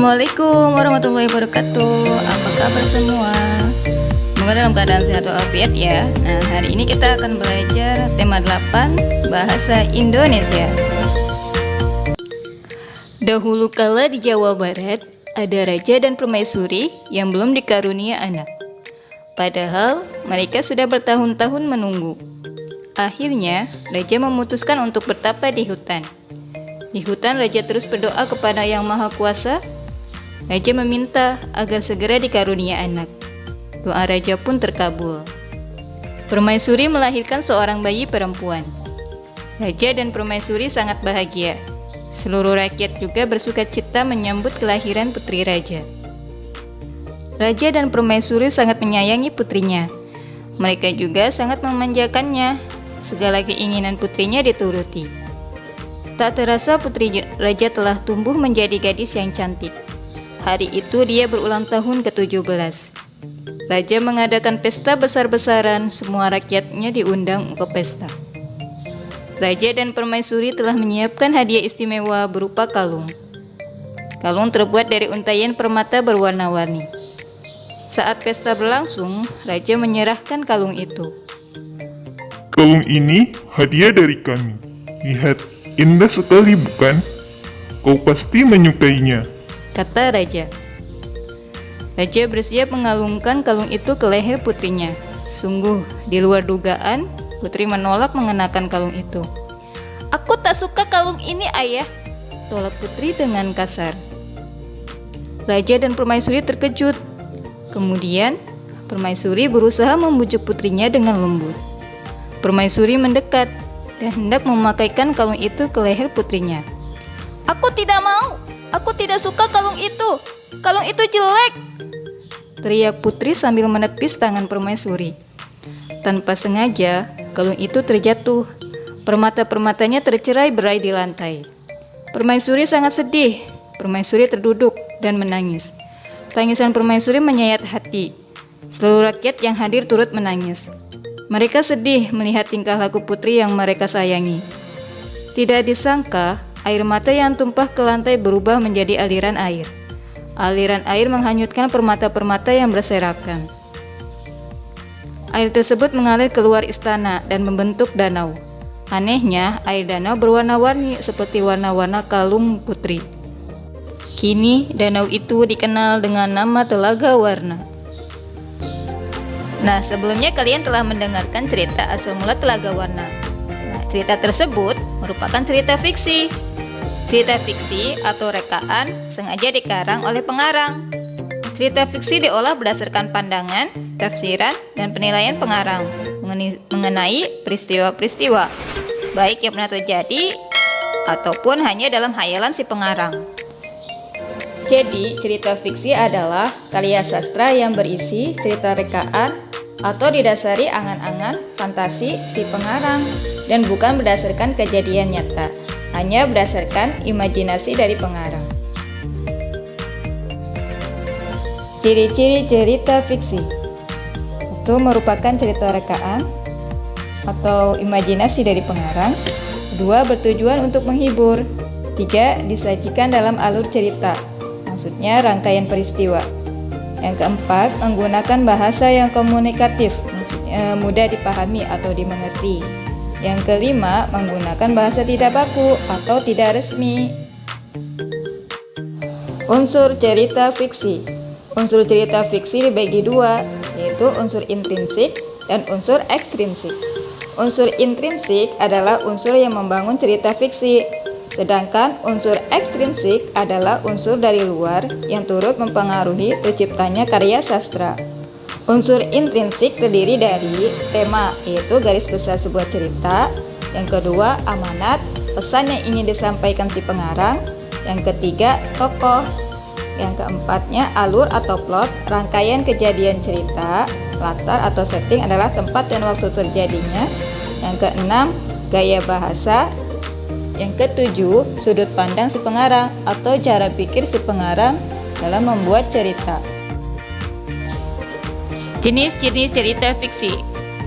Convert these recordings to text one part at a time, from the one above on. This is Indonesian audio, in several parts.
Assalamualaikum warahmatullahi wabarakatuh. Apa kabar semua? Semoga dalam keadaan sehat walafiat ya. Nah, hari ini kita akan belajar tema 8 bahasa Indonesia. Dahulu kala di Jawa Barat ada raja dan permaisuri yang belum dikarunia anak. Padahal mereka sudah bertahun-tahun menunggu. Akhirnya raja memutuskan untuk bertapa di hutan. Di hutan raja terus berdoa kepada Yang Maha Kuasa. Raja meminta agar segera dikarunia anak. Doa raja pun terkabul. Permaisuri melahirkan seorang bayi perempuan. Raja dan permaisuri sangat bahagia. Seluruh rakyat juga bersukacita menyambut kelahiran putri raja. Raja dan permaisuri sangat menyayangi putrinya. Mereka juga sangat memanjakannya. Segala keinginan putrinya dituruti. Tak terasa putri raja telah tumbuh menjadi gadis yang cantik. Hari itu dia berulang tahun ke-17. Raja mengadakan pesta besar-besaran, semua rakyatnya diundang ke pesta. Raja dan permaisuri telah menyiapkan hadiah istimewa berupa kalung. Kalung terbuat dari untaian permata berwarna-warni. Saat pesta berlangsung, raja menyerahkan kalung itu. Kalung ini hadiah dari kami. Lihat, indah sekali bukan? Kau pasti menyukainya, kata raja. Raja bersiap mengalungkan kalung itu ke leher putrinya. Sungguh, di luar dugaan, putri menolak mengenakan kalung itu. Aku tak suka kalung ini, ayah, tolak putri dengan kasar. Raja dan permaisuri terkejut. Kemudian, permaisuri berusaha membujuk putrinya dengan lembut. Permaisuri mendekat dan hendak memakaikan kalung itu ke leher putrinya. Aku tidak mau. Aku tidak suka kalung itu. Kalung itu jelek, teriak putri sambil menepis tangan permaisuri. Tanpa sengaja, kalung itu terjatuh. Permata-permatanya tercerai-berai di lantai. Permaisuri sangat sedih. Permaisuri terduduk dan menangis. Tangisan permaisuri menyayat hati. Seluruh rakyat yang hadir turut menangis. Mereka sedih melihat tingkah laku putri yang mereka sayangi. Tidak disangka, air mata yang tumpah ke lantai berubah menjadi aliran air. Aliran air menghanyutkan permata-permata yang berserakan. Air tersebut mengalir keluar istana dan membentuk danau. Anehnya, air danau berwarna-warni seperti warna-warna kalung putri. Kini, danau itu dikenal dengan nama Telaga Warna. Nah, sebelumnya kalian telah mendengarkan cerita asal mula Telaga Warna. Nah, cerita tersebut merupakan cerita fiksi. Cerita fiksi atau rekaan sengaja dikarang oleh pengarang. Cerita fiksi diolah berdasarkan pandangan, tafsiran, dan penilaian pengarang mengenai peristiwa-peristiwa, baik yang pernah terjadi ataupun hanya dalam hayalan si pengarang. Jadi, cerita fiksi adalah karya sastra yang berisi cerita rekaan atau didasari angan-angan fantasi si pengarang dan bukan berdasarkan kejadian nyata. Hanya berdasarkan imajinasi dari pengarang. Ciri-ciri cerita fiksi itu merupakan cerita rekaan atau imajinasi dari pengarang. 2. Bertujuan untuk menghibur. 3. Disajikan dalam alur cerita, maksudnya rangkaian peristiwa. Yang keempat, menggunakan bahasa yang komunikatif, maksudnya mudah dipahami atau dimengerti. Yang kelima, menggunakan bahasa tidak baku atau tidak resmi. Unsur cerita fiksi. Unsur cerita fiksi dibagi dua, yaitu unsur intrinsik dan unsur ekstrinsik. Unsur intrinsik adalah unsur yang membangun cerita fiksi, sedangkan unsur ekstrinsik adalah unsur dari luar yang turut mempengaruhi terciptanya karya sastra. Unsur intrinsik terdiri dari tema, yaitu garis besar sebuah cerita. Yang kedua, amanat, pesan yang ingin disampaikan si pengarang. Yang ketiga, tokoh. Yang keempatnya, alur atau plot, rangkaian kejadian cerita. Latar atau setting adalah tempat dan waktu terjadinya. Yang keenam, gaya bahasa. Yang ketujuh, sudut pandang si pengarang atau cara pikir si pengarang dalam membuat cerita. Jenis-jenis cerita fiksi.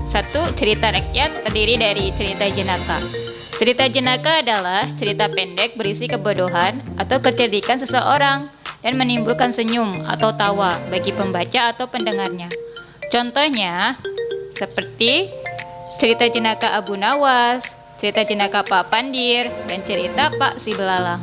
1. Cerita rakyat terdiri dari cerita jenaka. Cerita jenaka adalah cerita pendek berisi kebodohan atau kecerdikan seseorang. dan menimbulkan senyum atau tawa bagi pembaca atau pendengarnya. Contohnya, seperti cerita jenaka Abu Nawas, cerita jenaka Pak Pandir, dan cerita Pak Si Belalang.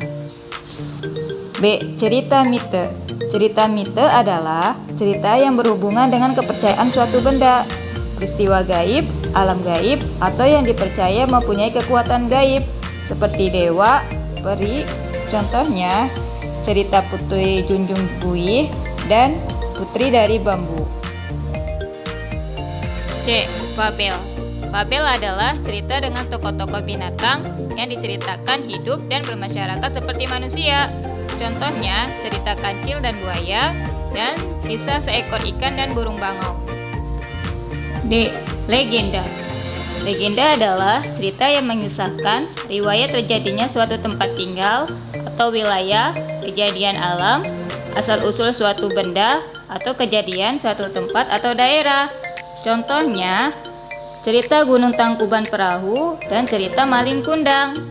B. Cerita mite. Cerita mite adalah cerita yang berhubungan dengan kepercayaan suatu benda, peristiwa gaib, alam gaib, atau yang dipercaya mempunyai kekuatan gaib, seperti dewa, peri. Contohnya, cerita Putri Junjung Buih dan Putri dari Bambu. C. Fabel. Fabel adalah cerita dengan tokoh-tokoh binatang yang diceritakan hidup dan bermasyarakat seperti manusia. Contohnya, cerita Kancil dan Buaya, dan kisah seekor ikan dan burung bangau. D. Legenda. Legenda adalah cerita yang mengisahkan riwayat terjadinya suatu tempat tinggal atau wilayah, kejadian alam, asal-usul suatu benda, atau kejadian suatu tempat atau daerah. Contohnya, cerita Gunung Tangkuban Perahu dan cerita Malin Kundang.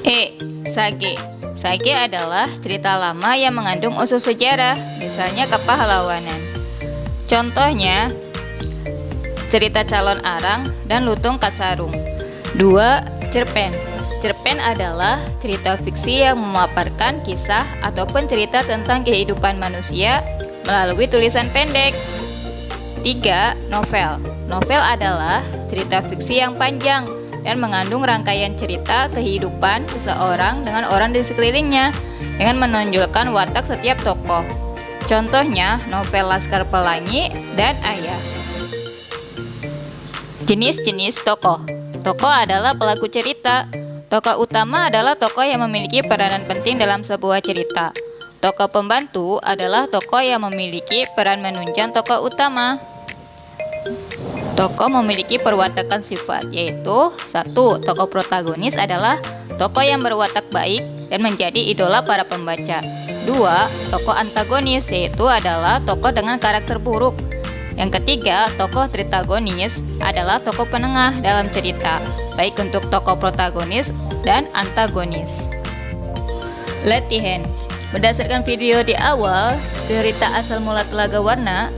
E. Sage. Sage adalah cerita lama yang mengandung unsur sejarah, misalnya kepahlawanan. Contohnya, cerita Calon Arang dan Lutung Katsarung. 2. Cerpen. Cerpen adalah cerita fiksi yang memaparkan kisah ataupun cerita tentang kehidupan manusia melalui tulisan pendek. 3. Novel. Novel adalah cerita fiksi yang panjang dan mengandung rangkaian cerita kehidupan seseorang dengan orang di sekelilingnya dengan menonjolkan watak setiap tokoh. Contohnya, novel Laskar Pelangi dan Ayah. Jenis-jenis tokoh. Tokoh adalah pelaku cerita. Tokoh utama adalah tokoh yang memiliki peranan penting dalam sebuah cerita. Tokoh pembantu adalah tokoh yang memiliki peran menunjang tokoh utama. Tokoh memiliki perwatakan sifat, yaitu 1. Tokoh protagonis adalah tokoh yang berwatak baik dan menjadi idola para pembaca. 2. Tokoh antagonis, yaitu adalah tokoh dengan karakter buruk. Yang ketiga, tokoh tritagonis adalah tokoh penengah dalam cerita, baik untuk tokoh protagonis dan antagonis. Latihan. Berdasarkan video di awal, cerita asal mula Telaga Warna,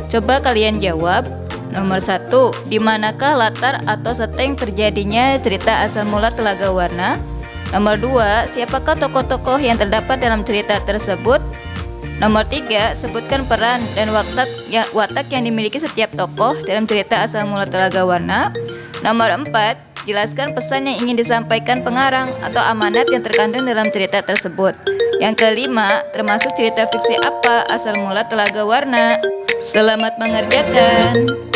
coba kalian jawab. Nomor 1, di manakah latar atau setting terjadinya cerita asal mula Telaga Warna? Nomor 2, siapakah tokoh-tokoh yang terdapat dalam cerita tersebut? Nomor 3, sebutkan peran dan watak yang dimiliki setiap tokoh dalam cerita asal mula Telaga Warna. Nomor 4, jelaskan pesan yang ingin disampaikan pengarang atau amanat yang terkandung dalam cerita tersebut. Yang kelima, termasuk cerita fiksi apa asal mula Telaga Warna? Selamat mengerjakan.